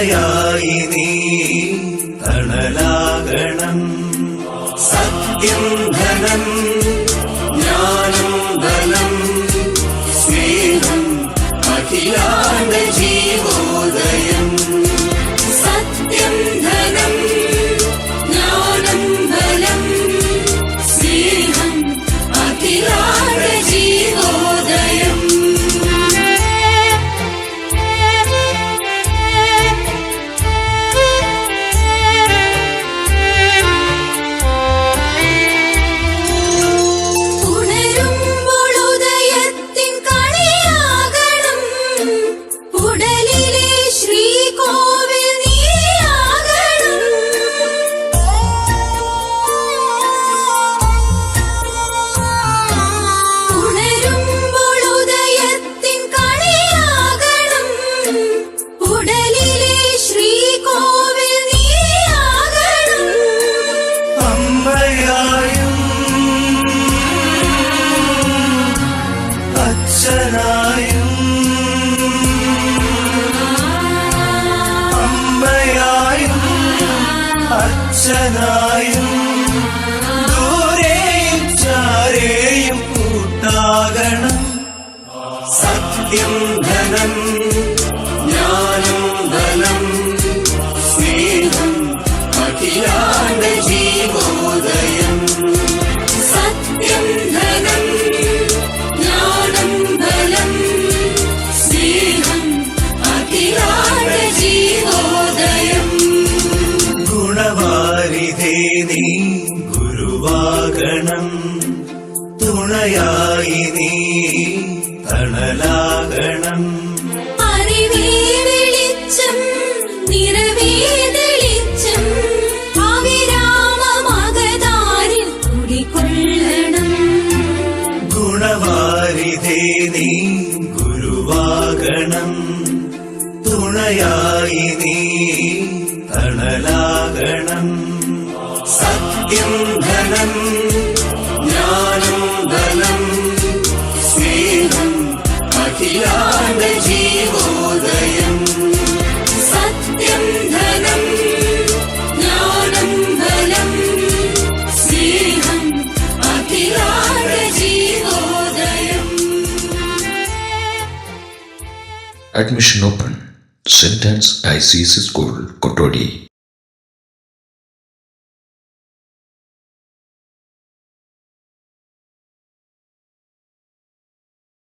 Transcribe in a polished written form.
തുണയായി നീ തണലാകണം. സത്യം ധനം ജ്ഞാനം ബലം സ്നേഹം അഖിലാണ്ട ജീവോദയം. സത്യം ധനം ജ്ഞാനം ബലം സ്നേഹം അഖിലാണ്ട ജീവോദയം. അച്ഛനായും ദൂരെയും ചാരെയും കൂട്ടാകണം. സത്യം ധനം ജ്ഞാനം ബലം സ്നേഹം അഖിലാണ്ട ജീവോദയം. സത്യം ധനം ജ്ഞാനം ബലം സ്നേഹം അഖിലാണ്ട ജീവോദയം. ഗുണവാരിധേ നീ ഗുരുവാകണം. തുണയായി നീ തണലാകണം. അറിവേ വെളിച്ചം നിറവേ തെളിച്ചം അവിരാമമകതാരിൽ കുടികൊള്ളണം. ഗുണവാരിധേ നീ ഗുരുവാകണം. തുണയായി നീ തണലാകണം. സത്യം ധനം ജ്ഞാനം ബലം സ്നേഹം അഖിലാണ്ട ജീവോദയം. സത്യം ധനം ജ്ഞാനം ബലം സ്നേഹം അഖിലാണ്ട ജീവോദയം. Admission open. St. Anne's ICSE School, Kotodi.